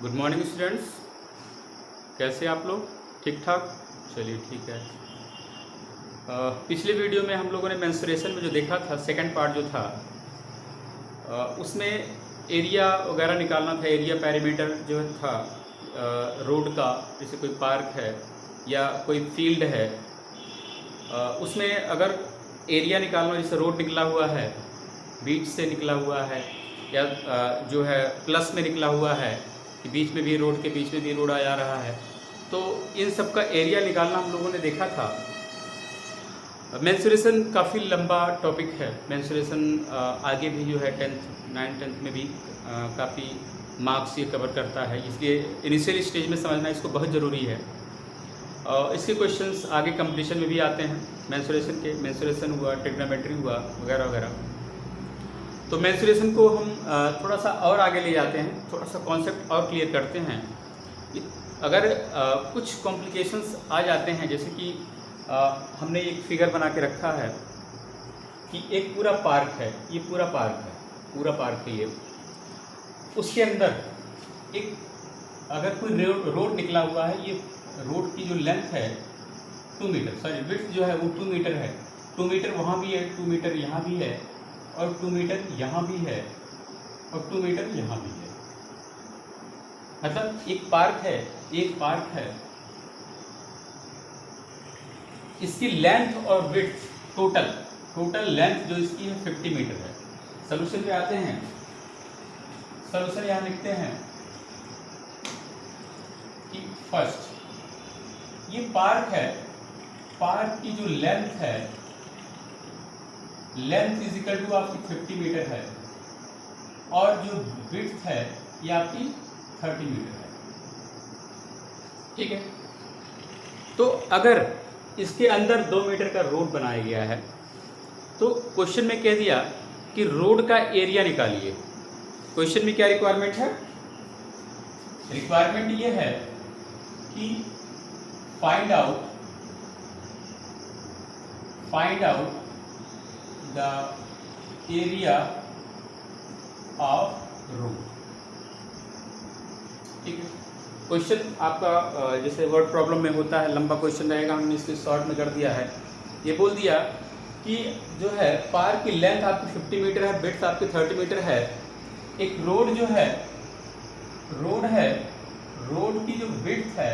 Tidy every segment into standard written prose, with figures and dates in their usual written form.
Good morning students, कैसे आप लोग? ठीक ठाक, चलिए ठीक है। पिछले वीडियो में हम लोगों ने मेंस्ट्रुएशन में जो देखा था, सेकंड पार्ट जो था, उसमें एरिया वगैरह निकालना था। एरिया पैरामीटर जो था रोड का, जैसे कोई पार्क है या कोई फील्ड है, उसमें अगर एरिया निकालना, जैसे रोड निकला हुआ है, बीच से निकला हुआ है, या जो है प्लस में निकला हुआ है कि बीच में भी रोड के बीच में भी रोड आ जा रहा है, तो इन सब का एरिया निकालना हम लोगों ने देखा था। मेंस्ट्रुएशन काफ़ी लंबा टॉपिक है। मेंस्ट्रुएशन आगे भी जो है 9th-10th में भी काफ़ी मार्क्स ये कवर करता है, इसलिए इनिशियल स्टेज में समझना इसको बहुत ज़रूरी है। इसके क्वेश्चंस आगे कंपटीशन में भी आते हैं मेंस्ट्रुएशन के। मेंस्ट्रुएशन हुआ, ट्रिग्नोमेट्री हुआ, वगैरह वगैरह। तो मेंस्ट्रुएशन को हम थोड़ा सा और आगे ले जाते हैं, थोड़ा सा कॉन्सेप्ट और क्लियर करते हैं। अगर कुछ कॉम्प्लिकेशंस आ जाते हैं, जैसे कि हमने एक फिगर बना के रखा है कि एक पूरा पार्क है, ये पूरा पार्क है ये। उसके अंदर एक अगर कोई रोड निकला हुआ है, ये रोड की जो लेंथ है 2 मीटर, सॉरी विड्थ जो है वो 2 मीटर है। 2 मीटर वहाँ भी है, 2 मीटर यहाँ भी है, और 2 मीटर यहाँ भी है, और 2 मीटर यहाँ भी है। मतलब एक पार्क है, इसकी लेंथ और विड्थ टोटल लेंथ जो इसकी है 50 मीटर है। सॉल्यूशन पे आते हैं, सॉल्यूशन यहाँ लिखते हैं कि फर्स्ट ये पार्क है, पार्क की जो लेंथ है, लेंथ इज इक्वल टू आपकी 50 मीटर है, और जो विड्थ है ये आपकी 30 मीटर है। ठीक है, तो अगर इसके अंदर 2 मीटर का रोड बनाया गया है, तो क्वेश्चन में कह दिया कि रोड का एरिया निकालिए। क्वेश्चन में क्या रिक्वायरमेंट है? रिक्वायरमेंट ये है कि find out the area of road. ठीक है, क्वेश्चन आपका जैसे वर्ड प्रॉब्लम में होता है, लंबा क्वेश्चन रहेगा, हमने इसको शॉर्ट में कर दिया है। ये बोल दिया कि जो है पार्क की लेंथ आपकी 50 मीटर है, विड्थ आपकी 30 मीटर है। एक रोड जो है, रोड की जो विड्थ है,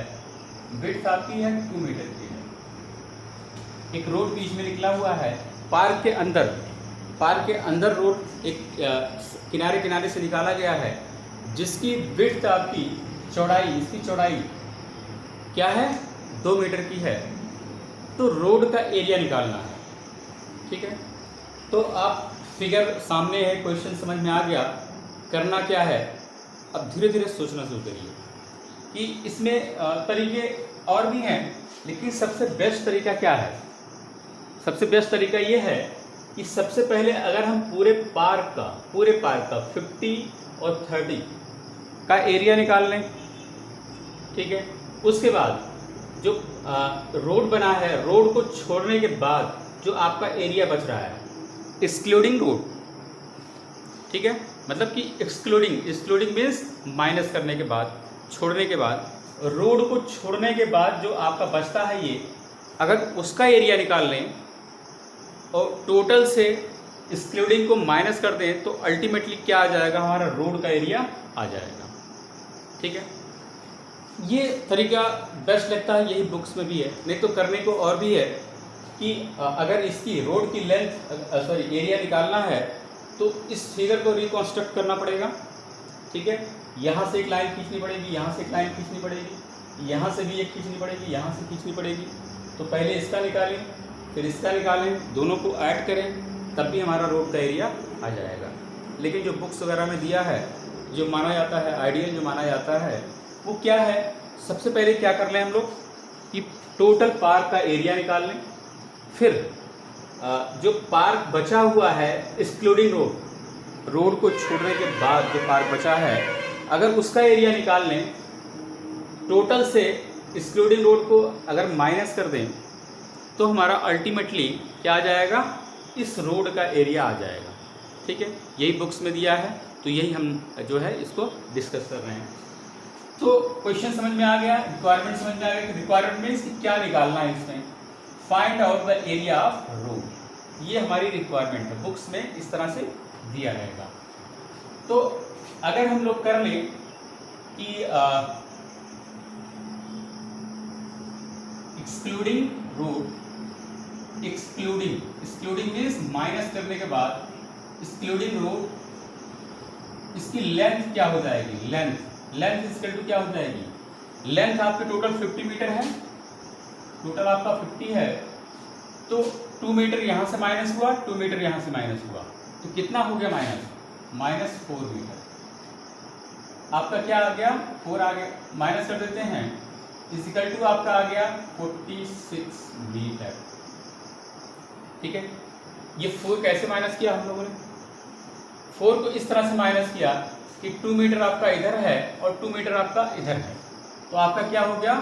विड्थ आपकी है 2 मीटर की है। एक रोड बीच में निकला हुआ है, पार्क के अंदर रोड एक किनारे से निकाला गया है, जिसकी विड्थ आपकी चौड़ाई, इसकी चौड़ाई क्या है? 2 मीटर की है। तो रोड का एरिया निकालना है। ठीक है, तो आप फिगर सामने है, क्वेश्चन समझ में आ गया। करना क्या है, अब धीरे धीरे सोचना शुरू करिए कि इसमें तरीके और भी हैं, लेकिन सबसे बेस्ट तरीका क्या है? सबसे बेस्ट तरीका ये है कि सबसे पहले अगर हम पूरे पार्क का 50 और 30 का एरिया निकाल लें। ठीक है, उसके बाद जो रोड बना है, रोड को छोड़ने के बाद जो आपका एरिया बच रहा है, एक्सक्लूडिंग रोड। ठीक है, मतलब कि एक्सक्लूडिंग मीन्स माइनस करने के बाद, छोड़ने के बाद, रोड को छोड़ने के बाद जो आपका बचता है, ये अगर उसका एरिया निकाल लें और टोटल से एक्सक्लूडिंग को माइनस कर दें, तो अल्टीमेटली क्या आ जाएगा? हमारा रोड का एरिया आ जाएगा। ठीक है, ये तरीका बेस्ट लगता है, यही बुक्स में भी है। नहीं तो करने को और भी है कि अगर इसकी रोड की एरिया निकालना है, तो इस फिगर को रिकॉन्स्ट्रक्ट करना पड़ेगा। ठीक है, यहाँ से एक लाइन खींचनी पड़ेगी, यहाँ से एक लाइन खींचनी पड़ेगी, यहाँ से भी एक खींचनी पड़ेगी, यहाँ से खींचनी पड़ेगी। तो पहले इसका निकालें, फिर इसका निकालें, दोनों को ऐड करें, तब भी हमारा रोड का एरिया आ जाएगा। लेकिन जो बुक्स वगैरह में दिया है, जो माना जाता है, आइडियल जो माना जाता है, वो क्या है? सबसे पहले क्या कर लें हम लोग कि टोटल पार्क का एरिया निकाल लें, फिर जो पार्क बचा हुआ है एक्सक्लूडिंग रोड को छोड़ने के बाद जो पार्क बचा है, अगर उसका एरिया निकाल लें, टोटल से एक्सक्लूडिंग रोड को अगर माइनस कर दें, तो हमारा अल्टीमेटली क्या आ जाएगा? इस रोड का एरिया आ जाएगा। ठीक है, यही बुक्स में दिया है, तो यही हम जो है इसको डिस्कस कर रहे हैं। तो क्वेश्चन समझ में आ गया, रिक्वायरमेंट समझ में आ गया कि रिक्वायरमेंट मीन्स कि क्या निकालना है इसमें। Find out the area of road, ये हमारी रिक्वायरमेंट है, बुक्स में इस तरह से दिया रहेगा। तो अगर हम लोग कर लें कि excluding road, excluding means minus करने के बाद, एक्सक्लूडिंग रोड, इसकी लेंथ क्या हो जाएगी, लेंथ इक्वल टू क्या हो जाएगी, लेंथ आपके टोटल 50 मीटर है, टोटल आपका 50 है, तो 2 मीटर यहाँ से माइनस हुआ, 2 मीटर यहाँ से माइनस हुआ, तो कितना हो गया -4 मीटर। आपका क्या आ गया, 4 आ गया, माइनस कर देते हैं, इक्वल टू आपका आ गया 46 मीटर। ठीक है, ये 4 कैसे माइनस किया हम लोगों ने, 4 को इस तरह से माइनस किया कि 2 मीटर आपका इधर है और 2 मीटर आपका इधर है, तो आपका क्या हो गया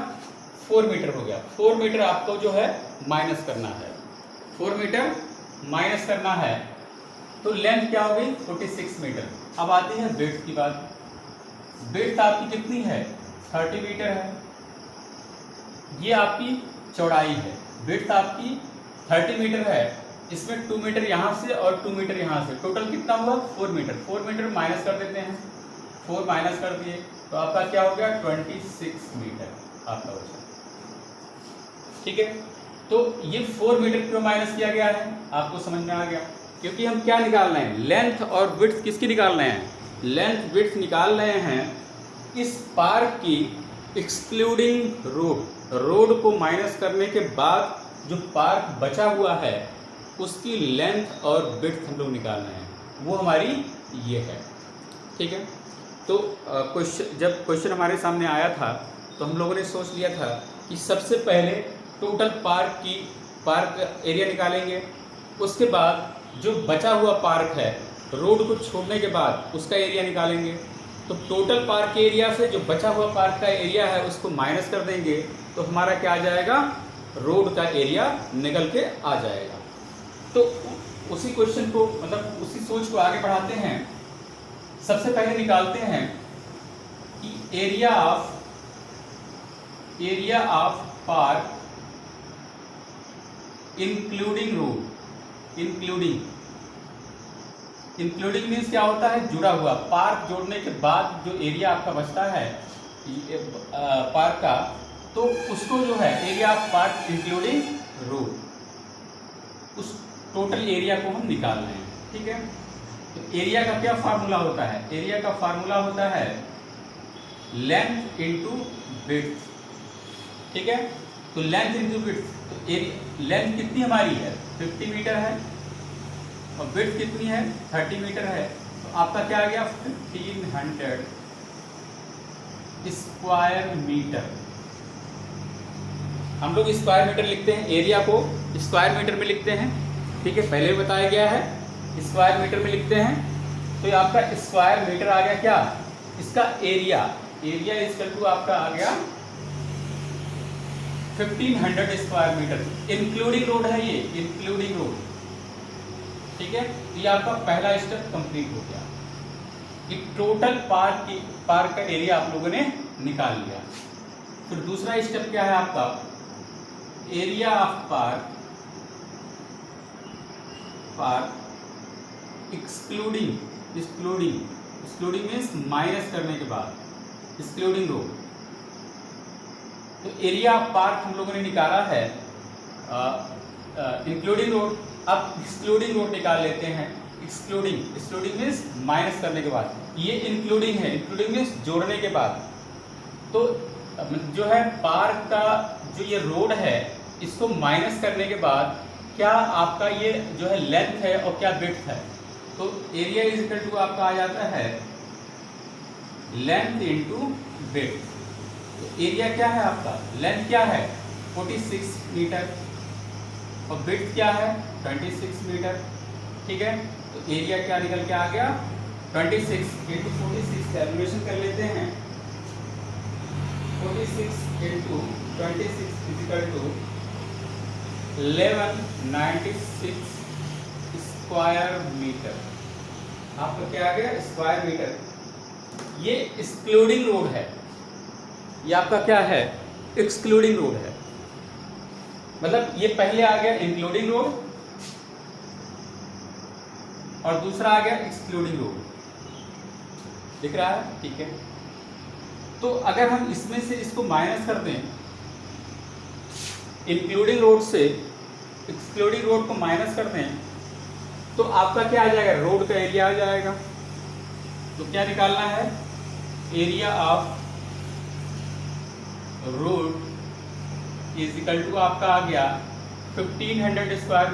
4 मीटर हो गया। 4 मीटर आपको जो है माइनस करना है, 4 मीटर माइनस करना है, तो लेंथ क्या हो गई 46 मीटर। अब आती है विड्थ की बात, विड्थ आपकी कितनी है 30 मीटर है, ये आपकी चौड़ाई है, विड्थ आपकी 30 मीटर है, इसमें 2 मीटर यहाँ से और 2 मीटर यहाँ से, टोटल कितना हुआ 4 मीटर। 4 मीटर माइनस कर देते हैं, 4 माइनस कर दिए तो आपका क्या हो गया 26 मीटर आपका बचा। ठीक है, तो ये 4 मीटर क्यों माइनस किया गया है आपको समझ में आ गया, क्योंकि हम क्या निकाल रहे हैं, लेंथ और विड्थ किसकी निकाल रहे हैं, लेंथ विड्थ निकाल रहे हैं इस पार्क की एक्सक्लूडिंग रोड को माइनस करने के बाद जो पार्क बचा हुआ है उसकी लेंथ और विड्थ हम लोग निकाल रहे हैं, वो हमारी ये है। ठीक है, तो जब क्वेश्चन हमारे सामने आया था तो हम लोगों ने सोच लिया था कि सबसे पहले टोटल पार्क एरिया निकालेंगे, उसके बाद जो बचा हुआ पार्क है रोड को छोड़ने के बाद उसका एरिया निकालेंगे। तो टोटल पार्क एरिया से जो बचा हुआ पार्क का एरिया है उसको माइनस कर देंगे, तो हमारा क्या आ जाएगा, रोड का एरिया निकल के आ जाएगा। तो उसी क्वेश्चन को मतलब उसी सोच को आगे बढ़ाते हैं। सबसे पहले निकालते हैं कि area of park including road, including means क्या होता है, जुड़ा हुआ, पार्क जोड़ने के बाद जो एरिया आपका बचता है पार्क का, तो उसको जो है area of park including road, उस टोटल एरिया को हम निकाल रहे हैं। ठीक है, तो एरिया का क्या फार्मूला होता है, एरिया का फार्मूला होता है लेंथ इनटू विड्थ। ठीक है, तो लेंथ इनटू विड्थ, तो लेंथ कितनी हमारी है 50 मीटर है और विड्थ कितनी है 30 मीटर है, तो आपका क्या आ गया 1500 स्क्वायर मीटर। हम लोग स्क्वायर मीटर लिखते हैं, एरिया को स्क्वायर मीटर में लिखते हैं। ठीक है, पहले भी बताया गया है स्क्वायर मीटर में लिखते हैं, तो ये आपका स्क्वायर मीटर आ गया क्या, इसका एरिया इक्वल टू आपका आ गया 1500 स्क्वायर मीटर। इंक्लूडिंग रोड है ये, इंक्लूडिंग रोड। ठीक है, ये आपका पहला स्टेप कंप्लीट हो गया कि टोटल पार्क का एरिया आप लोगों ने निकाल लिया। फिर दूसरा स्टेप क्या है आपका, area of park excluding means minus करने के बाद, एक्सक्लूडिंग रोड। तो एरिया ऑफ पार्क हम लोगों ने निकाला है इंक्लूडिंग रोड। अब एक्सक्लूडिंग रोड निकाल लेते हैं। एक्सक्लूडिंग मीन्स माइनस करने के बाद, ये इंक्लूडिंग है, इंक्लूडिंग मीन्स जोड़ने के बाद। तो जो है पार्क का जो ये रोड है इसको माइनस करने के बाद क्या आपका ये जो है लेंथ है और क्या विड्थ है, तो एरिया इज इक्वल टू आपका आ जाता है लेंथ इनटू विड्थ। तो एरिया क्या है आपका, लेंथ क्या है 46 मीटर और विड्थ क्या है 26 मीटर। ठीक है, तो एरिया क्या निकल के आ गया 26 इंटू 46, कैलकुलेशन कर लेते हैं। 46 into 26 equal to 1196 square metre. आपका क्या आ गया स्क्वायर मीटर। ये एक्सक्लूडिंग रोड है, ये आपका क्या है, एक्सक्लूडिंग रोड है। मतलब ये पहले आ गया इंक्लूडिंग रोड और दूसरा आ गया एक्सक्लूडिंग रोड, दिख रहा है, ठीक है। तो अगर हम इसमें से इसको माइनस कर दें, इंक्लूडिंग रोड से एक्सक्लूडिंग रोड को माइनस कर दें, तो आपका क्या आ जाएगा, रोड का एरिया आ जाएगा। तो क्या निकालना है, area of road is equal to आपका आ गया 1500 square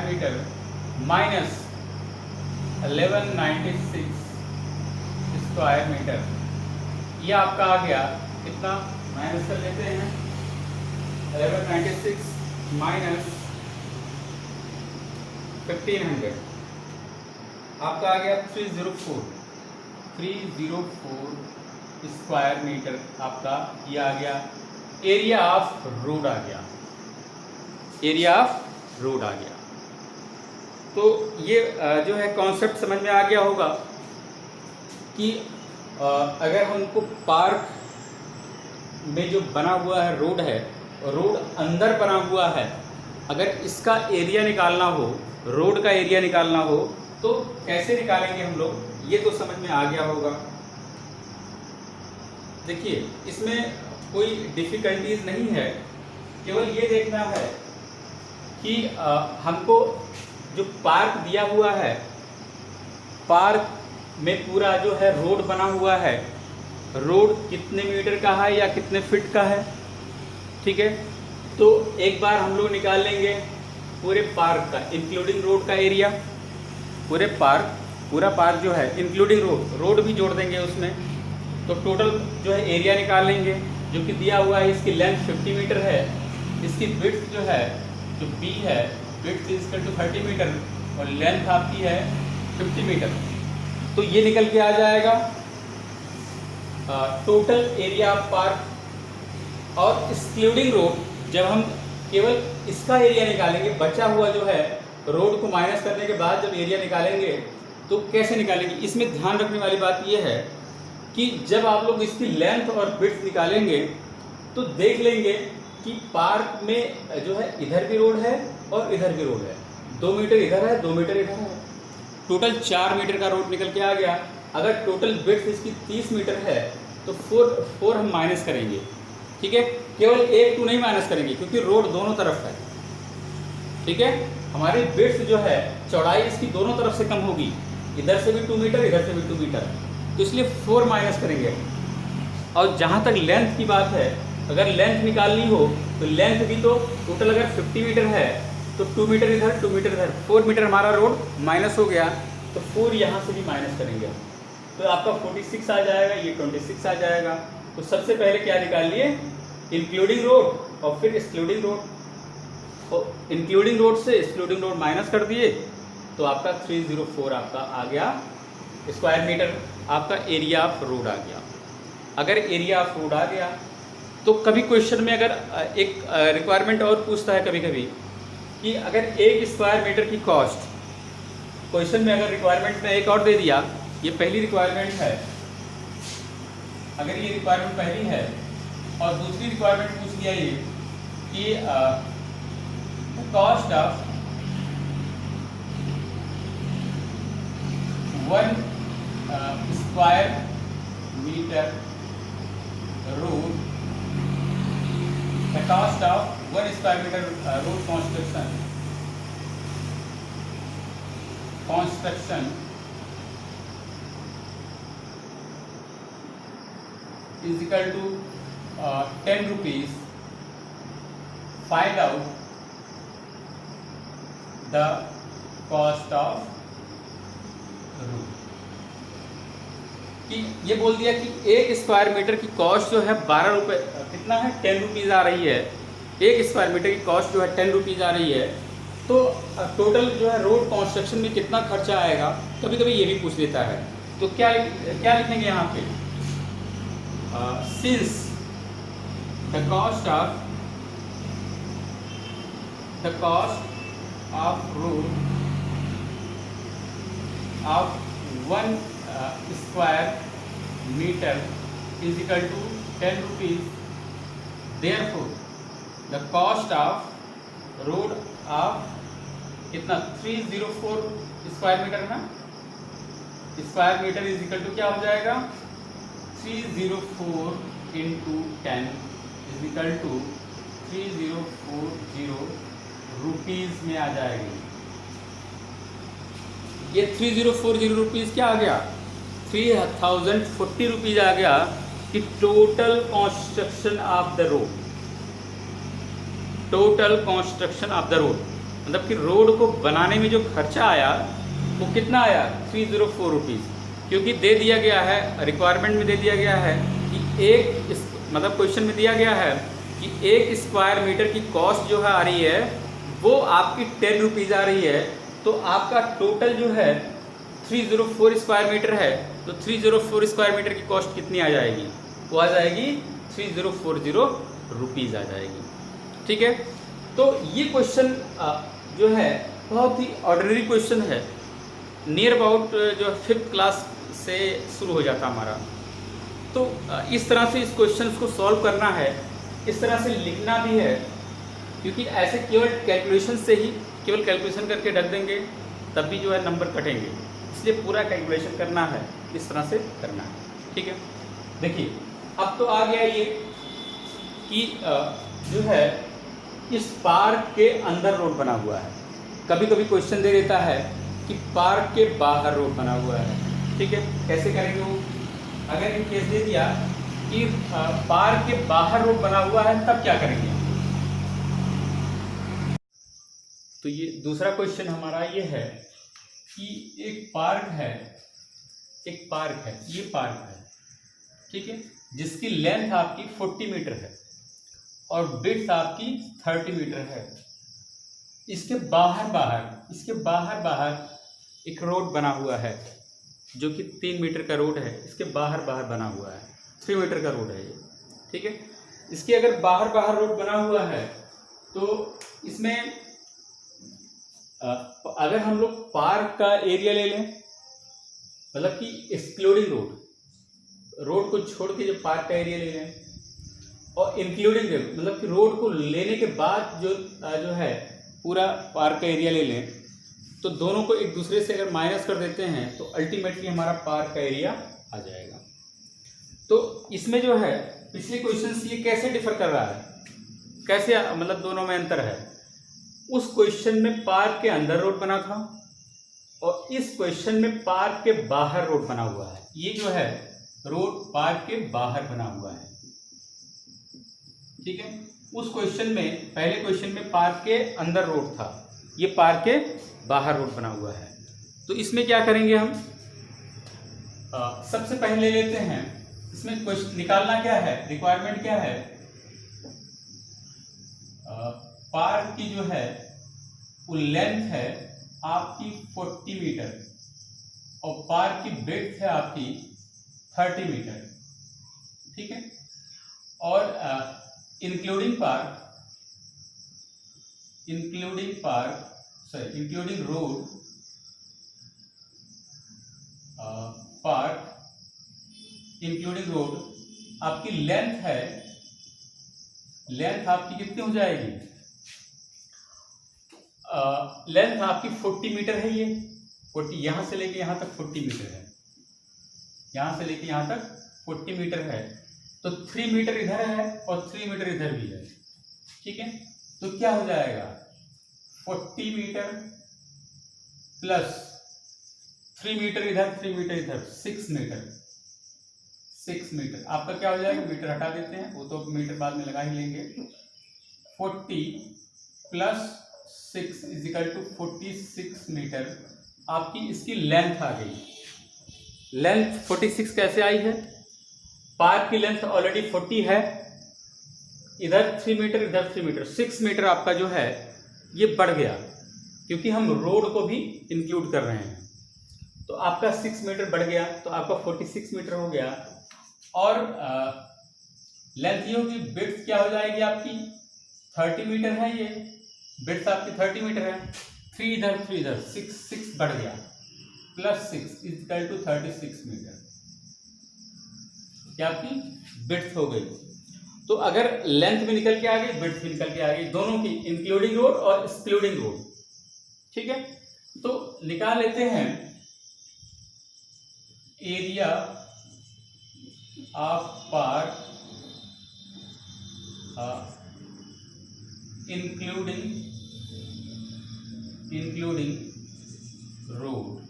metre minus 1196 square metre. ये आपका आ गया कितना, माइनस कर लेते हैं, 1196 माइनस 1500 आपका आ गया 304 स्क्वायर मीटर। आपका ये आ गया एरिया ऑफ रोड आ गया, एरिया ऑफ रोड आ गया। तो ये जो है कॉन्सेप्ट समझ में आ गया होगा कि अगर हमको पार्क में जो बना हुआ है रोड है, रोड अंदर बना हुआ है, अगर इसका एरिया निकालना हो, रोड का एरिया निकालना हो, तो कैसे निकालेंगे हम लोग, ये तो समझ में आ गया होगा। देखिए इसमें कोई डिफ़िकल्टीज नहीं है, केवल ये देखना है कि हमको जो पार्क दिया हुआ है, पार्क में पूरा जो है रोड बना हुआ है, रोड कितने मीटर का है या कितने फीट का है, ठीक है। तो एक बार हम लोग निकाल लेंगे पूरे पार्क का इंक्लूडिंग रोड का एरिया, पूरे पार्क, पूरा पार्क जो है इंक्लूडिंग रोड भी जोड़ देंगे उसमें, तो टोटल जो है एरिया निकाल लेंगे, जो कि दिया हुआ है। इसकी लेंथ 50 मीटर है, इसकी विड्थ जो है, जो बी है, width is equal to 30 metre और लेंथ आपकी है 50 मीटर। तो ये निकल के आ जाएगा टोटल एरिया ऑफ पार्क। और एक्सक्लूडिंग रोड जब हम केवल इसका एरिया निकालेंगे, बचा हुआ जो है रोड को माइनस करने के बाद जब एरिया निकालेंगे तो कैसे निकालेंगे, इसमें ध्यान रखने वाली बात यह है कि जब आप लोग इसकी लेंथ और विड्थ निकालेंगे तो देख लेंगे कि पार्क में जो है इधर भी रोड है और इधर भी रोड है, 2 मीटर इधर है, 2 मीटर इधर है, टोटल 4 मीटर का रोड निकल के आ गया। अगर टोटल विड्थ इसकी 30 मीटर है तो 4 हम माइनस करेंगे, ठीक है। केवल 1 2 नहीं माइनस करेंगे क्योंकि रोड दोनों तरफ है, ठीक है। हमारी विड्थ जो है, चौड़ाई इसकी दोनों तरफ से कम होगी, इधर से भी 2 मीटर, इधर से भी 2 मीटर, तो इसलिए 4 माइनस करेंगे। और जहाँ तक लेंथ की बात है, अगर लेंथ निकालनी हो तो लेंथ भी तो टोटल अगर 50 मीटर है तो 2 मीटर इधर, 2 मीटर इधर, 4 मीटर हमारा रोड माइनस हो गया, तो 4 यहाँ से भी माइनस करेंगे तो आपका 46 आ जाएगा, ये 26 आ जाएगा। तो सबसे पहले क्या निकाल लिए, इंक्लूडिंग रोड और फिर एक्सक्लूडिंग रोड। तो इंक्लूडिंग रोड से एक्सक्लूडिंग रोड माइनस कर दिए तो आपका 304 आपका आ गया स्क्वायर मीटर, आपका एरिया ऑफ रोड आ गया। अगर एरिया ऑफ रोड आ गया तो कभी क्वेश्चन में अगर एक रिक्वायरमेंट और पूछता है कभी कभी कि अगर 1 स्क्वायर मीटर की कॉस्ट, क्वेश्चन में अगर रिक्वायरमेंट में एक और दे दिया, ये पहली रिक्वायरमेंट है, अगर ये रिक्वायरमेंट पहली है और दूसरी रिक्वायरमेंट पूछ दिया ये कि the cost of 1 square metre road, the cost of 1 square metre road construction is equal to 10 rupees. Find out the cost of road. कि ये बोल दिया कि 1 स्क्वायर मीटर की कॉस्ट जो है 12 रुपये, कितना है, 10 रुपीज़ आ रही है। 1 स्क्वायर मीटर की कॉस्ट जो है 10 रुपीज़ आ रही है, तो टोटल जो है रोड कंस्ट्रक्शन में कितना खर्चा आएगा, कभी कभी ये भी पूछ लेता है। तो क्या लिखेंगे यहाँ पे, since the cost of road of 1 square metre is equal to 10 rupees. Therefore the cost of road of कितना 304 स्क्वायर मीटर ना, square metre is equal to क्या हो जाएगा 304 into 10 is equal to 3040 rupees में आ जाएगी। ये 3040 रुपीज़ क्या आ गया 3040 रुपीज़ आ गया कि total construction of the road, total construction of the road मतलब कि रोड को बनाने में जो खर्चा आया वो कितना आया 304 रुपीज़। क्योंकि दे दिया गया है, रिक्वायरमेंट में दे दिया गया है कि एक मतलब क्वेश्चन में दिया गया है कि एक स्क्वायर मीटर की कॉस्ट जो है आ रही है वो आपकी 10 रुपीज़ आ रही है, तो आपका टोटल जो है 304 स्क्वायर मीटर है, तो 304 स्क्वायर मीटर की कॉस्ट कितनी आ जाएगी, वो आ जाएगी 3040 रुपीज़ आ जाएगी। ठीक है, तो ये क्वेश्चन जो है बहुत ही ऑर्डिनरी क्वेश्चन है, नियर अबाउट जो 5th क्लास से शुरू हो जाता हमारा। तो इस तरह से इस क्वेश्चन को सॉल्व करना है, इस तरह से लिखना भी है, क्योंकि ऐसे केवल कैलकुलेशन से ही केवल कैलकुलेशन करके रख देंगे तब भी जो है नंबर कटेंगे, इसलिए पूरा कैलकुलेशन करना है, इस तरह से करना है। ठीक है, देखिए अब तो आ गया ये कि जो है इस पार्क के अंदर रोड बना हुआ है। कभी कभी क्वेश्चन दे देता है कि पार्क के बाहर रोड बना हुआ है। ठीक है, कैसे करेंगे वो, अगर ये केस दे दिया कि पार्क के बाहर रोड बना हुआ है तब क्या करेंगे। तो ये दूसरा क्वेश्चन हमारा ये है कि एक पार्क है, एक पार्क है, ये पार्क है, ठीक है, जिसकी लेंथ आपकी 40 मीटर है और विड्थ आपकी 30 मीटर है। इसके बाहर बाहर एक रोड बना हुआ है जो कि 3 मीटर का रोड है, इसके बाहर बना हुआ है, 3 मीटर का रोड है ये। ठीक है, इसके अगर बाहर रोड बना हुआ है तो इसमें अगर हम लोग पार्क का एरिया ले लें, मतलब कि एक्सक्लूडिंग रोड को छोड़ के जो पार्क का एरिया ले लें, और इंक्लूडिंग मतलब कि रोड को लेने के बाद जो है पूरा पार्क का एरिया ले लें, तो दोनों को एक दूसरे से अगर माइनस कर देते हैं तो अल्टीमेटली हमारा पार्क का एरिया आ जाएगा। तो इसमें जो है पिछले क्वेश्चन से ये कैसे डिफर कर रहा है, कैसे मतलब दोनों में अंतर है। उस क्वेश्चन में पार्क के अंदर रोड बना था और इस क्वेश्चन में पार्क के बाहर रोड बना हुआ है। ये जो है रोड पार्क के बाहर बना हुआ है। ठीक है, उस क्वेश्चन में, पहले क्वेश्चन में पार्क के अंदर रोड था, ये पार्क के बाहर रोड बना हुआ है। तो इसमें क्या करेंगे हम, सबसे पहले लेते हैं, इसमें क्वेश्चन निकालना क्या है, रिक्वायरमेंट क्या है, पार्क की जो है वो लेंथ है आपकी 40 मीटर और पार्क की विड्थ है आपकी 30 मीटर। ठीक है, और including road, park including road आपकी लेंथ है, लेंथ आपकी कितनी हो जाएगी, लेंथ आपकी 40 मीटर है। ये 40 यहाँ से लेके यहाँ तक 40 मीटर है, यहाँ से लेके यहाँ तक 40 मीटर है, तो 3 मीटर इधर है और 3 मीटर इधर भी है। ठीक है, तो क्या हो जाएगा 40 मीटर प्लस 3 मीटर इधर, 3 मीटर इधर, 6 मीटर, 6 मीटर आपका क्या हो जाएगा, मीटर हटा देते हैं, वो तो मीटर बाद में लगा ही लेंगे। 40 plus 6 is equal to 46 metre आपकी इसकी लेंथ आ गई। लेंथ 46 कैसे आई है, पार्क की लेंथ ऑलरेडी 40 है, इधर 3 मीटर इधर 3 मीटर, 6 मीटर आपका जो है ये बढ़ गया, क्योंकि हम रोड को भी इंक्लूड कर रहे हैं, तो आपका 6 मीटर बढ़ गया, तो आपका 46 मीटर हो गया। और लेंथ ये होगी, विड्थ क्या हो जाएगी आपकी 30 मीटर है, ये विड्थ आपकी 30 मीटर है, 3 इधर 6 बढ़ गया, plus 6 is equal to 36 metre. क्या आपकी विड्थ हो गई। तो अगर लेंथ भी निकल के आ गई, विड्थ भी निकल के आ गई, दोनों की, इंक्लूडिंग रोड और एक्सक्लूडिंग रोड। ठीक है, तो निकाल लेते हैं area of park including road.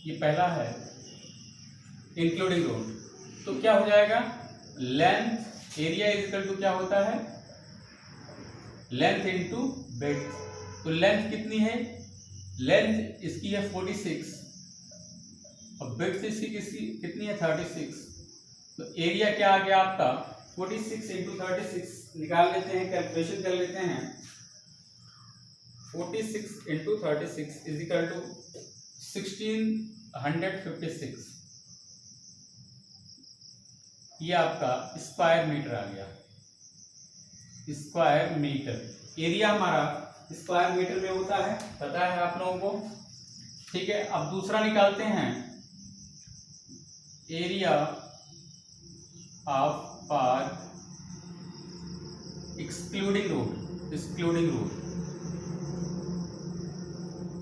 ये पहला है इंक्लूडिंग रोड। तो क्या हो जाएगा, length area is equal to क्या होता है, लेंथ इनटू विड्थ। तो लेंथ कितनी है, लेंथ इसकी है 46 और विड्थ इसकी कितनी है 36। तो एरिया क्या आ गया आपका 46 इंटू 36, निकाल लेते हैं, कैलकुलेशन कर लेते हैं। 46 इंटू 36 इज इक्वल टू 1656। ये आपका स्क्वायर मीटर आ गया, स्क्वायर मीटर। एरिया हमारा स्क्वायर मीटर में होता है, पता है आप लोगों को। ठीक है, अब दूसरा निकालते हैं, area of park excluding road,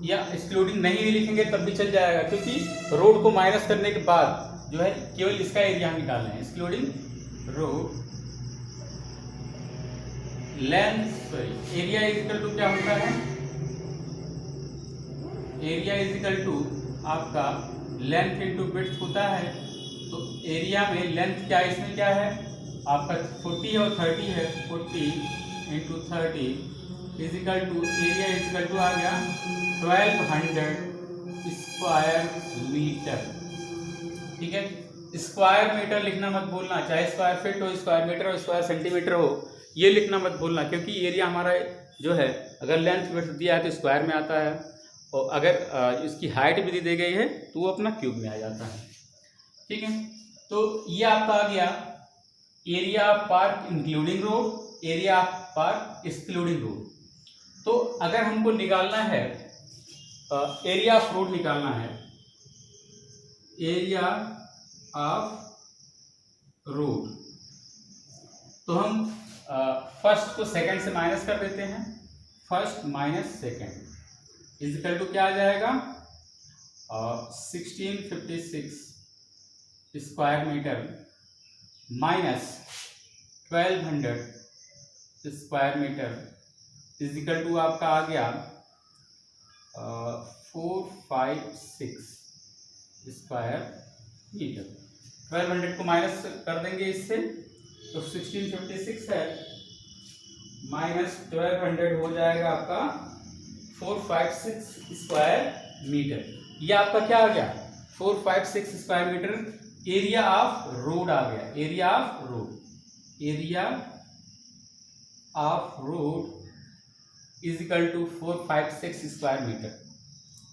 या एक्सक्लूडिंग नहीं भी लिखेंगे तब भी चल जाएगा, क्योंकि रोड को माइनस करने के बाद जो है केवल इसका एरिया हम निकाल रहे हैं। Excluding road length, area is equal to क्या होता है, एरिया इज इक्वल टू आपका लेंथ इंटू विड्थ होता है। तो एरिया में लेंथ क्या है, इसमें क्या है आपका 40 और 30 है, 40 into 30 is equal to, area is equal to आ गया 1200 स्क्वायर मीटर। ठीक है, स्क्वायर मीटर लिखना मत भूलना, चाहे स्क्वायर फीट हो, स्क्वायर मीटर हो, स्क्वायर सेंटीमीटर हो, ये लिखना मत भूलना, क्योंकि एरिया हमारा जो है अगर लेंथ विड्थ दिया है तो स्क्वायर में आता है, और अगर इसकी हाइट भी दी गई है तो वो अपना क्यूब में आ जाता है। ठीक है, तो ये आपका आ गया area of park including road, area of park excluding road. तो अगर हमको निकालना है एरिया ऑफ रोड निकालना है, एरिया ऑफ रोड, तो हम फर्स्ट को सेकंड से माइनस कर देते हैं, first minus second is equal to क्या आ जाएगा 1656 square metre minus 1200 square metre is equal to आपका आ गया 456 स्क्वायर मीटर। 1200 को माइनस कर देंगे इससे, तो 1656 है माइनस 1200 हो जाएगा आपका 456 स्क्वायर मीटर। ये आपका क्या आ गया 456 square metre. Area of road आ गया, area of road, area of road is equal to 456 square metre.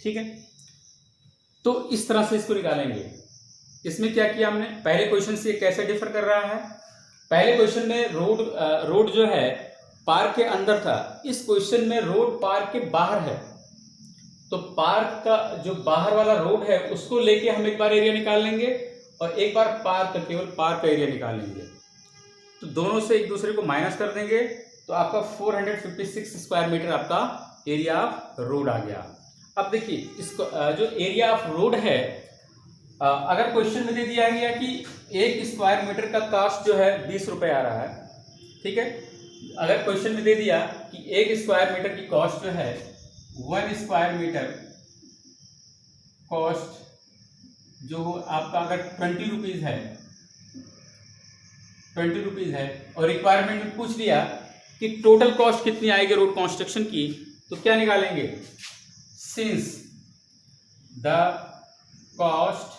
ठीक है, तो इस तरह से इसको निकालेंगे। इसमें क्या किया हमने, पहले क्वेश्चन से कैसे डिफर कर रहा है, पहले क्वेश्चन में रोड जो है पार्क के अंदर था, इस क्वेश्चन में रोड पार्क के बाहर है। तो पार्क का जो बाहर वाला रोड है उसको लेके हम एक बार एरिया निकाल लेंगे और एक बार पार्क का, केवल पार्क का एरिया निकाल लेंगे। तो दोनों से एक दूसरे को माइनस कर देंगे, तो आपका 456 स्क्वायर मीटर आपका एरिया ऑफ रोड आ गया। अब देखिए इसको जो एरिया ऑफ रोड है, अगर क्वेश्चन में दे दिया गया कि एक स्क्वायर मीटर का कॉस्ट जो है 20 रुपये आ रहा है, ठीक है, अगर क्वेश्चन में दे दिया कि एक स्क्वायर मीटर की कॉस्ट जो है 1 स्क्वायर मीटर कॉस्ट जो आपका अगर 20 रुपीज़ है, 20 रुपीज़ है, और रिक्वायरमेंट में पूछ लिया कि टोटल कॉस्ट कितनी आएगी रोड कंस्ट्रक्शन की, तो क्या निकालेंगे, since the cost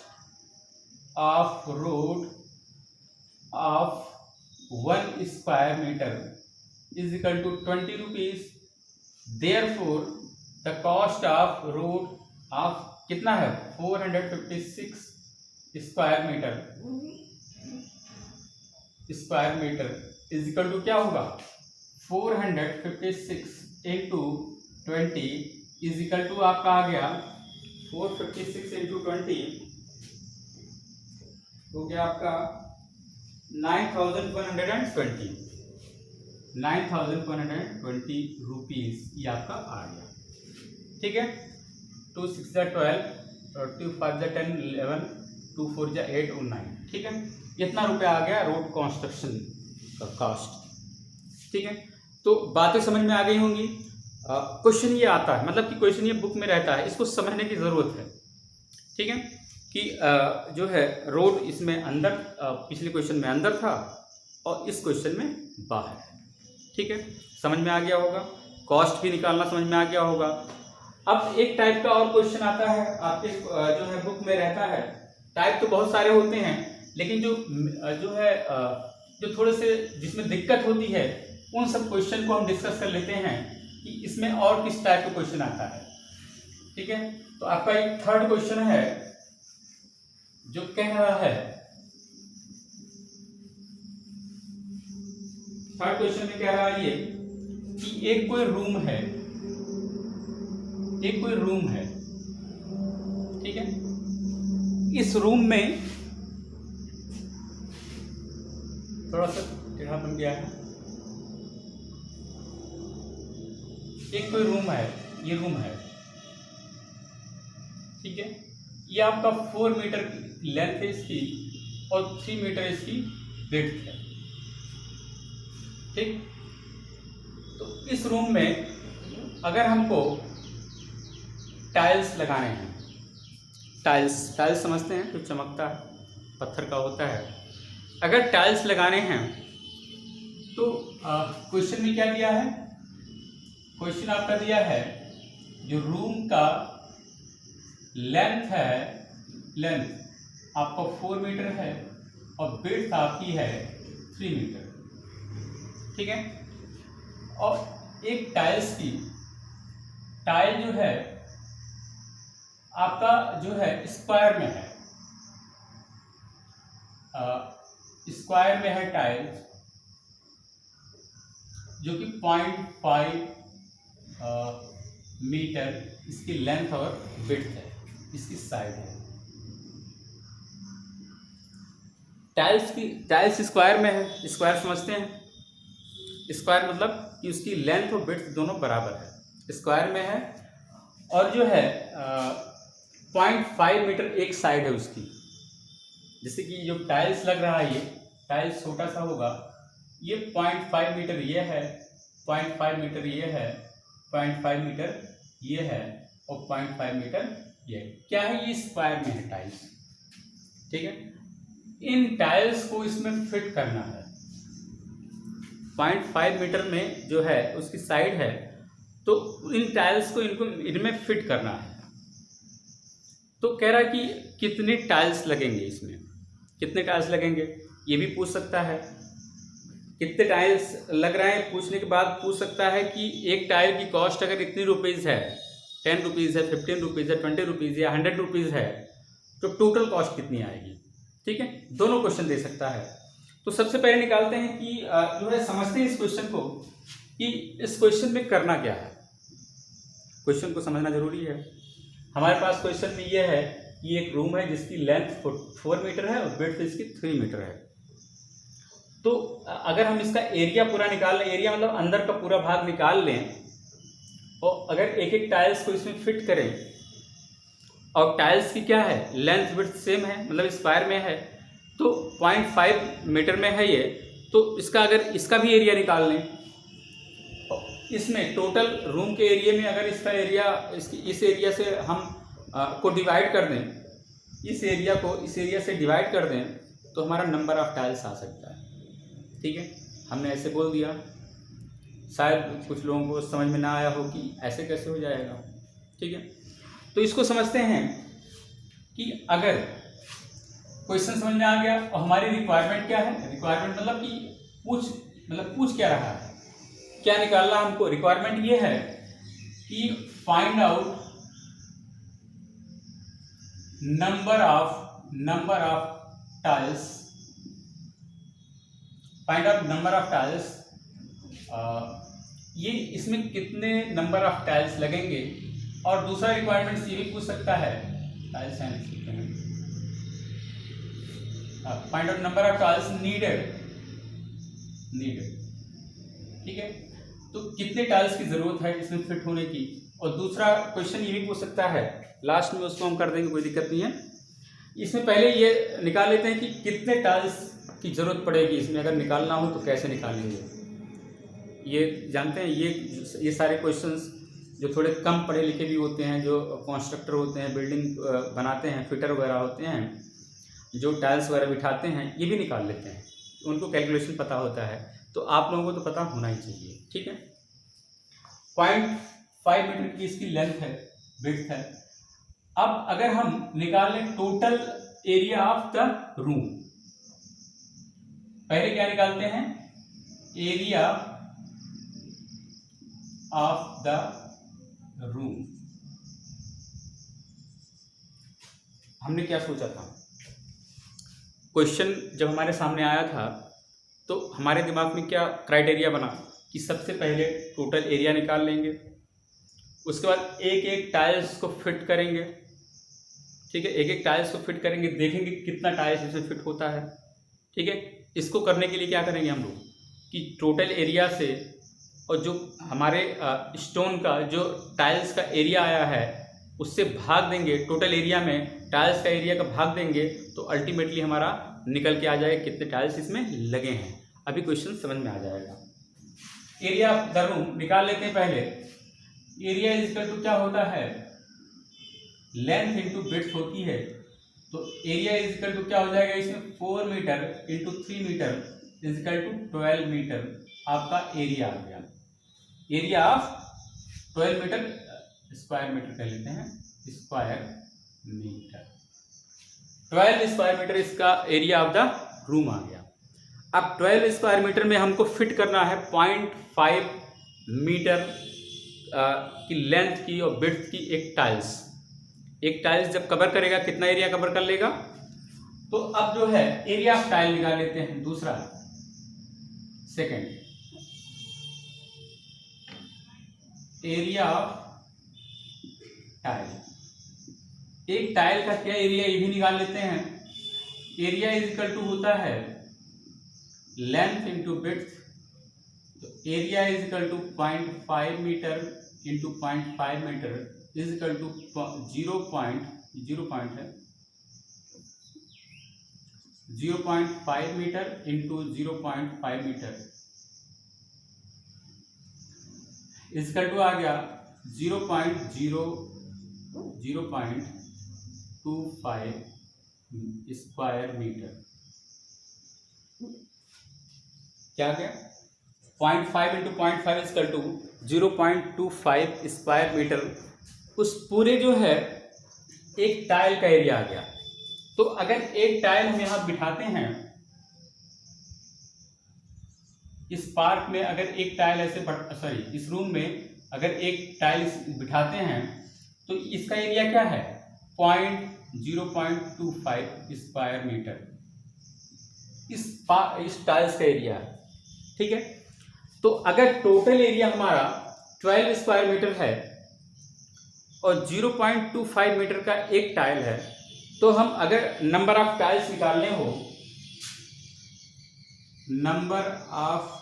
of road of 1 square metre is equal to 20 rupees, therefore the cost of road of कितना है 456 square metre is equal to क्या होगा 456 इंटू 20 इज इक्वल टू आपका आ गया 456 इंटू 20 हो गया आपका 9,120 रुपीज ये आपका आ गया। ठीक है, 2 6 12, 2 5 10 11, 2 4 8 और 9। ठीक है, इतना रुपया आ गया रोड कंस्ट्रक्शन का कॉस्ट। ठीक है, तो बातें समझ में आ गई होंगी। क्वेश्चन ये आता है, मतलब कि क्वेश्चन ये बुक में रहता है, इसको समझने की ज़रूरत है। ठीक है, कि जो है रोड इसमें अंदर, पिछले क्वेश्चन में अंदर था और इस क्वेश्चन में बाहर है। ठीक है, समझ में आ गया होगा, कॉस्ट भी निकालना समझ में आ गया होगा। अब एक टाइप का और क्वेश्चन आता है आपके जो है बुक में रहता है। टाइप तो बहुत सारे होते हैं, लेकिन जो है जो थोड़े से जिसमें दिक्कत होती है उन सब क्वेश्चन को हम डिस्कस कर लेते हैं कि इसमें और किस टाइप का क्वेश्चन आता है। ठीक है, तो आपका एक थर्ड क्वेश्चन है जो कह रहा है, थर्ड क्वेश्चन में कह रहा है ये कि एक कोई रूम है, ठीक है, इस रूम में थोड़ा सा टेढ़ा बन गया है। एक कोई रूम है, ये रूम है, ठीक है, ये आपका 4 मीटर लेंथ है इसकी और 3 मीटर इसकी विड्थ है। ठीक, तो इस रूम में अगर हमको टाइल्स लगाने हैं, टाइल्स समझते हैं, कुछ चमकता है, पत्थर का होता है। अगर टाइल्स लगाने हैं तो क्वेश्चन में क्या दिया है, क्वेश्चन आपका दिया है जो रूम का लेंथ है, लेंथ आपका 4 मीटर है और विड्थ आपकी है 3 मीटर। ठीक है, और एक टाइल्स की टाइल जो है आपका जो है स्क्वायर में है, स्क्वायर में है टाइल जो कि 0.5 मीटर इसकी लेंथ और विड्थ है, इसकी साइड है। टाइल्स स्क्वायर में है, स्क्वायर समझते हैं, स्क्वायर मतलब कि उसकी लेंथ और विड्थ दोनों बराबर है, स्क्वायर में है। और जो है 0.5 मीटर एक साइड है उसकी, जैसे कि जो टाइल्स लग रहा है, ये टाइल्स छोटा सा होगा, ये 0.5 मीटर ये है, 0.5 मीटर ये है, 0.5 मीटर ये है और 0.5 मीटर ये क्या है, ये स्क्वायर में है टाइल्स। ठीक है, इन टाइल्स को इसमें फिट करना है। 0.5 मीटर में जो है उसकी साइड है, तो इन टाइल्स को इनमें फिट करना है। तो कह रहा है कि कितने टाइल्स लगेंगे, इसमें कितने टाइल्स लगेंगे, ये भी पूछ सकता है। कितने टाइल्स लग रहे हैं पूछने के बाद पूछ सकता है कि एक टाइल की कॉस्ट अगर इतनी रुपीज़ है, 10 रुपीज़ है, 15 रुपीज़ है, 20 रुपीज़ या 100 रुपीज़ है, तो टोटल कॉस्ट कितनी आएगी। ठीक है, दोनों क्वेश्चन दे सकता है। तो सबसे पहले निकालते हैं कि जो है समझते हैं इस क्वेश्चन को कि इस क्वेश्चन में करना क्या है। क्वेश्चन को समझना जरूरी है। हमारे पास क्वेश्चन में ये है कि एक रूम है जिसकी लेंथ 4 मीटर है और विड्थ इसकी 3 मीटर है। तो अगर हम इसका एरिया पूरा निकाल लें, एरिया मतलब अंदर का पूरा भाग निकाल लें, और अगर एक एक टाइल्स को इसमें फिट करें, और टाइल्स की क्या है लेंथ विड्थ सेम है, मतलब स्क्वायर में है, तो 0.5 मीटर में है ये, तो इसका अगर इसका भी एरिया निकाल लें, इसमें टोटल रूम के एरिया में अगर इसका एरिया इस एरिया से हम को डिवाइड कर दें, इस एरिया को इस एरिया से डिवाइड कर दें, तो हमारा नंबर ऑफ टाइल्स आ सकता है। ठीक है, हमने ऐसे बोल दिया, शायद कुछ लोगों को समझ में ना आया हो कि ऐसे कैसे हो जाएगा। ठीक है, तो इसको समझते हैं कि अगर क्वेश्चन समझ में आ गया और हमारी रिक्वायरमेंट क्या है, रिक्वायरमेंट मतलब कि पूछ क्या रहा है, क्या निकालना हमको। रिक्वायरमेंट ये है कि find out number of tiles, find out number of tiles, ये इसमें कितने नंबर ऑफ टाइल्स लगेंगे। और दूसरा रिक्वायरमेंट ये भी पूछ सकता है, tiles find out number of tiles needed. ठीक है, तो कितने टाइल्स की जरूरत है इसमें फिट होने की। और दूसरा क्वेश्चन ये भी पूछ सकता है, लास्ट में उसको हम कर देंगे, कोई दिक्कत नहीं है। इसमें पहले ये निकाल लेते हैं कि कितने टाइल्स की जरूरत पड़ेगी इसमें, अगर निकालना हो तो कैसे निकालेंगे। ये जानते हैं, ये सारे क्वेश्चंस जो थोड़े कम पढ़े लिखे भी होते हैं, जो कॉन्स्ट्रक्टर होते हैं, बिल्डिंग बनाते हैं, फिटर वगैरह होते हैं, जो टाइल्स वगैरह बिठाते हैं, ये भी निकाल लेते हैं, उनको कैलकुलेशन पता होता है। तो आप लोगों को तो पता होना ही चाहिए। ठीक है, 0.5 मीटर की इसकी लेंथ है, विड्थ है। अब अगर हम निकाल लें total area of the room, पहले क्या निकालते हैं, एरिया ऑफ द रूम। हमने क्या सोचा था, क्वेश्चन जब हमारे सामने आया था तो हमारे दिमाग में क्या क्राइटेरिया बना कि सबसे पहले टोटल एरिया निकाल लेंगे, उसके बाद एक एक टाइल्स को फिट करेंगे। ठीक है, एक एक टाइल्स को फिट करेंगे, देखेंगे कितना टाइल्स इसमें फिट होता है। ठीक है, इसको करने के लिए क्या करेंगे हम लोग कि टोटल एरिया से और जो हमारे स्टोन का जो टाइल्स का एरिया आया है उससे भाग देंगे, टोटल एरिया में टाइल्स का एरिया का भाग देंगे, तो अल्टीमेटली हमारा निकल के आ जाएगा कितने टाइल्स इसमें लगे हैं। अभी क्वेश्चन समझ में आ जाएगा। एरिया ऑफ द रूम निकाल लेते हैं पहले। एरिया इज इक्वल टू क्या होता है, लेंथ इंटू विड्थ होती है। तो एरिया इज इक्वल टू क्या हो जाएगा इसमें, 4 metre into 3 metre is equal to 12 metre आपका एरिया आ गया। Area of 12 metre, square metre कह लेते हैं, स्क्वायर मीटर, 12 स्क्वायर मीटर इसका एरिया ऑफ द रूम आ गया। अब 12 स्क्वायर मीटर में हमको फिट करना है 0.5 मीटर की लेंथ की और विड्थ की एक टाइल्स। एक टाइल्स जब कवर करेगा कितना एरिया कवर कर लेगा, तो अब जो है एरिया ऑफ टाइल निकाल लेते हैं। दूसरा सेकंड, एरिया ऑफ टाइल, एक टाइल का क्या एरिया ये भी निकाल लेते हैं। एरिया इज इक्वल टू होता है लेंथ इंटू विड्थ। तो area is equal to 0.5 metre into 0.5 metre is equal to 0.5 metre into 0.5 metre is equal to आ गया 0.25 स्क्वायर मीटर। क्या गया, 0.5 into 0.5 equal to 0.25 square metre. उस पूरे जो है एक टाइल का एरिया आ गया। तो अगर एक टाइल हम यहां बिठाते हैं, इस पार्क में अगर एक टाइल ऐसे इस रूम में अगर एक टाइल बिठाते हैं तो इसका एरिया क्या है, 0.25 स्क्वायर मीटर इस टाइल्स का एरिया है। ठीक है, तो अगर टोटल एरिया हमारा 12 स्क्वायर मीटर है और 0.25 मीटर का एक टाइल है, तो हम अगर नंबर ऑफ टाइल्स निकालने हो, number of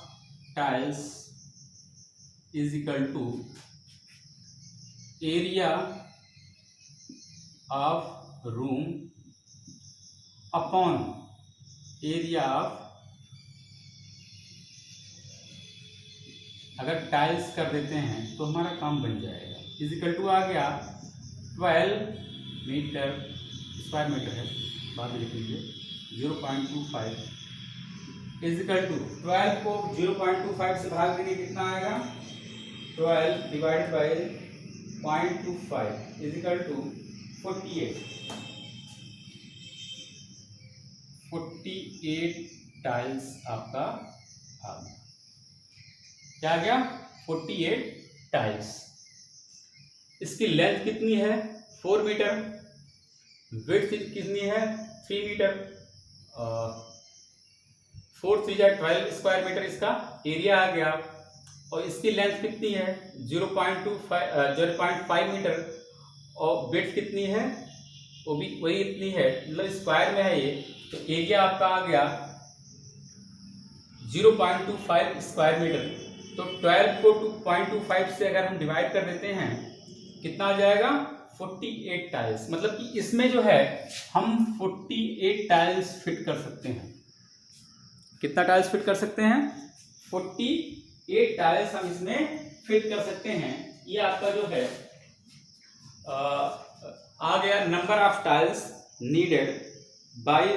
tiles is equal to area of room upon area of, अगर टाइल्स कर देते हैं तो हमारा काम बन जाएगा, इज इक्वल टू आ गया 12 मीटर स्क्वायर मीटर है, बाद में लिख लीजिए 0.25 इज इक्वल टू 12 को 0.25 से भाग देंगे कितना आएगा, 12 divided by 0.25 is equal to 48 tiles आपका आ गया। क्या आ गया, 48 टाइल्स। इसकी लेंथ कितनी है, 4 मीटर, विड्थ कितनी है, 3 मीटर, 4 3 12 स्क्वायर मीटर इसका एरिया आ गया। और इसकी लेंथ कितनी है, 0.5 मीटर, और विड्थ कितनी है वो भी वही इतनी है, मतलब स्क्वायर में है ये, तो एरिया आपका आ गया 0.25 स्क्वायर मीटर। तो 12 को 0.25 से अगर हम डिवाइड कर देते हैं कितना आ जाएगा 48 टाइल्स। मतलब कि इसमें जो है हम 48 टाइल्स फिट कर सकते हैं। कितना टाइल्स फिट कर सकते हैं 48 टाइल्स हम इसमें फिट कर सकते हैं। ये आपका जो है आ गया number of tiles needed by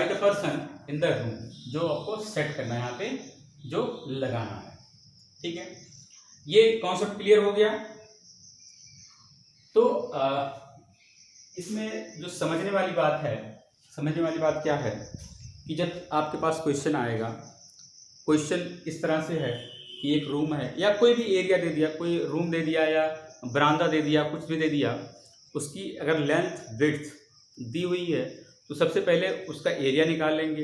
the person in the room, जो आपको सेट करना है यहाँ पे, जो लगाना है। ठीक है, ये कॉन्सेप्ट क्लियर हो गया। तो इसमें जो समझने वाली बात है, समझने वाली बात क्या है कि जब आपके पास क्वेश्चन आएगा, क्वेश्चन इस तरह से है कि एक रूम है या कोई भी एरिया दे दिया, कोई रूम दे दिया या बरामदा दे दिया, कुछ भी दे दिया, उसकी अगर लेंथ विड्थ दी हुई है तो सबसे पहले उसका एरिया निकाल लेंगे।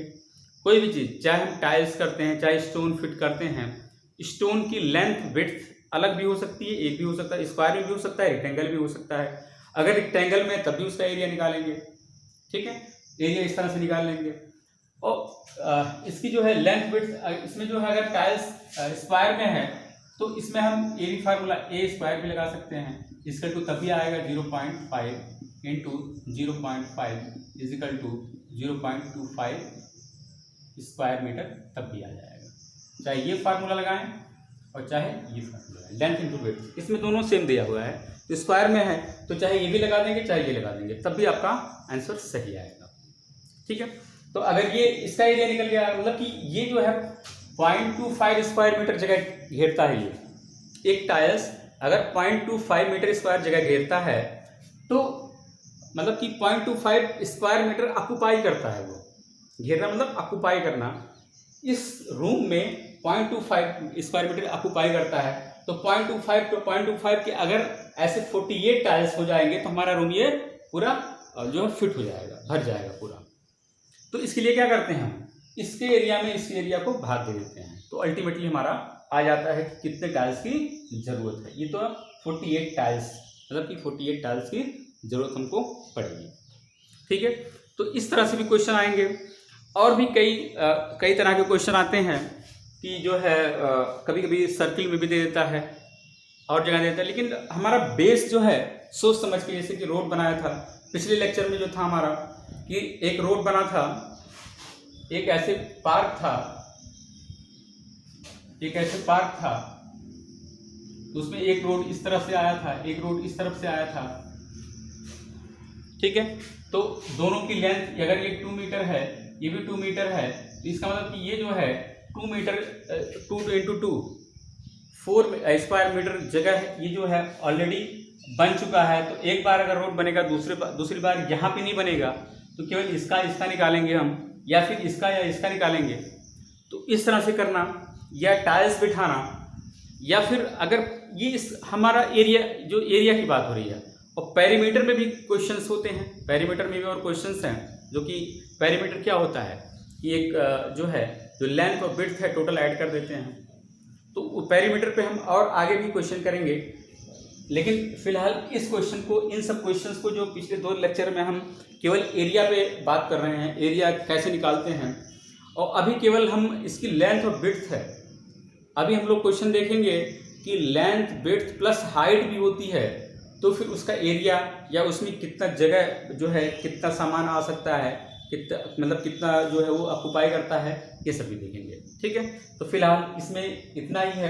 कोई भी चीज़, चाहे हम टाइल्स करते हैं, चाहे स्टोन फिट करते हैं, स्टोन की लेंथ विड्थ अलग भी हो सकती है, एक भी हो सकता है, स्क्वायर में भी हो सकता है, रेक्टेंगल भी हो सकता है। अगर रेक्टेंगल में तब भी उसका एरिया निकालेंगे। ठीक है, एरिया इस तरह से निकाल लेंगे। और इसकी जो है लेंथ विड्थ, इसमें जो है अगर टाइल्स स्क्वायर में है तो इसमें हम ए भी फार्मूला ए स्क्वायर भी लगा सकते हैं। इसका टू तभी आएगा 0.5 into 0.5 is equal to 0.25 square metre, तब भी आ जाएगा। चाहे ये फार्मूला लगाएं और चाहे ये फार्मूला लगाएं, लेंथ इंटू विड्थ, इसमें दोनों सेम दिया हुआ है। तो स्क्वायर में है तो चाहे ये भी लगा देंगे चाहे ये लगा देंगे, तब भी आपका आंसर सही आएगा। ठीक है, तो अगर ये इसका एरिया निकल गया, मतलब कि ये जो है 0.25 स्क्वायर मीटर जगह घेरता है। ये एक टाइल्स अगर 0.25 मीटर स्क्वायर जगह घेरता है तो मतलब कि 0.25 स्क्वायर मीटर ऑक्युपाई करता है। वो घेरना मतलब ऑक्युपाई करना। इस रूम में 0.25 स्क्वायर मीटर ऑक्युपाई करता है, तो 0.25 के अगर ऐसे 48 टाइल्स हो जाएंगे तो हमारा रूम ये पूरा जो है फिट हो जाएगा, भर जाएगा पूरा। तो इसके लिए क्या करते हैं हम, इसके एरिया में इसके एरिया को भाग दे देते हैं, तो अल्टीमेटली हमारा आ जाता है कि कितने टाइल्स की ज़रूरत है। ये तो 48 टाइल्स, मतलब कि 48 टाइल्स की ज़रूरत हमको पड़ेगी। ठीक है, तो इस तरह से भी क्वेश्चन आएंगे। और भी कई तरह के क्वेश्चन आते हैं कि जो है कभी कभी सर्किल में भी दे देता है और जगह देता है, लेकिन हमारा बेस जो है सोच समझ के, जैसे कि रोड बनाया था पिछले लेक्चर में, जो था हमारा कि एक रोड बना था, एक ऐसे पार्क था, एक ऐसे पार्क था, तो उसमें एक रोड इस तरफ से आया था, एक रोड इस तरफ से आया था। ठीक है, तो दोनों की लेंथ अगर ये 2 मीटर है, ये भी 2 मीटर है, तो इसका मतलब कि ये जो है 2 मीटर 2 इंटू 2 4 स्क्वायर मीटर जगह है, ये जो है ऑलरेडी बन चुका है। तो एक बार अगर रोड बनेगा, दूसरी बार यहाँ पे नहीं बनेगा, तो केवल इसका निकालेंगे हम, या फिर इसका या इसका निकालेंगे। तो इस तरह से करना, या टाइल्स बिठाना, या फिर अगर ये इस हमारा एरिया, जो एरिया की बात हो रही है, और पेरीमीटर में भी क्वेश्चंस होते हैं, पेरीमीटर में भी और क्वेश्चंस हैं, जो कि पेरीमीटर क्या होता है कि एक जो लेंथ और विड्थ है टोटल ऐड कर देते हैं। तो पेरीमीटर पे हम और आगे भी क्वेश्चन करेंगे, लेकिन फिलहाल इस क्वेश्चन को, इन सब क्वेश्चंस को जो पिछले 2 लेक्चर में हम केवल एरिया पे बात कर रहे हैं, एरिया कैसे निकालते हैं, और अभी केवल हम इसकी लेंथ और विड्थ है। अभी हम लोग क्वेश्चन देखेंगे कि लेंथ विड्थ प्लस हाइट भी होती है, तो फिर उसका एरिया या उसमें कितना जगह जो है, कितना सामान आ सकता है, कितना मतलब कितना जो है वो ऑक्युपाई करता है, ये सब भी देखेंगे। ठीक है, तो फिलहाल इसमें इतना ही है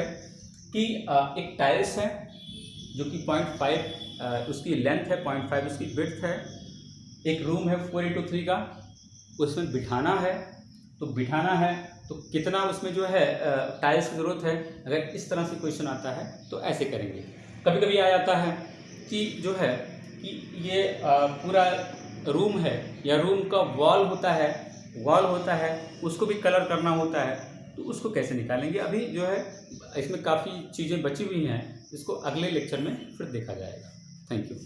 कि एक टाइल्स है जो कि 0.5 उसकी लेंथ है, 0.5 उसकी विड्थ है, एक रूम है 4x3 का, उसमें बिठाना है, तो कितना उसमें जो है टाइल्स की ज़रूरत है। अगर इस तरह से क्वेश्चन आता है तो ऐसे करेंगे। कभी कभी आ जाता है कि जो है कि ये पूरा रूम है या रूम का वॉल होता है, उसको भी कलर करना होता है, तो उसको कैसे निकालेंगे। अभी जो है इसमें काफ़ी चीज़ें बची हुई हैं, इसको अगले लेक्चर में फिर देखा जाएगा। Thank you.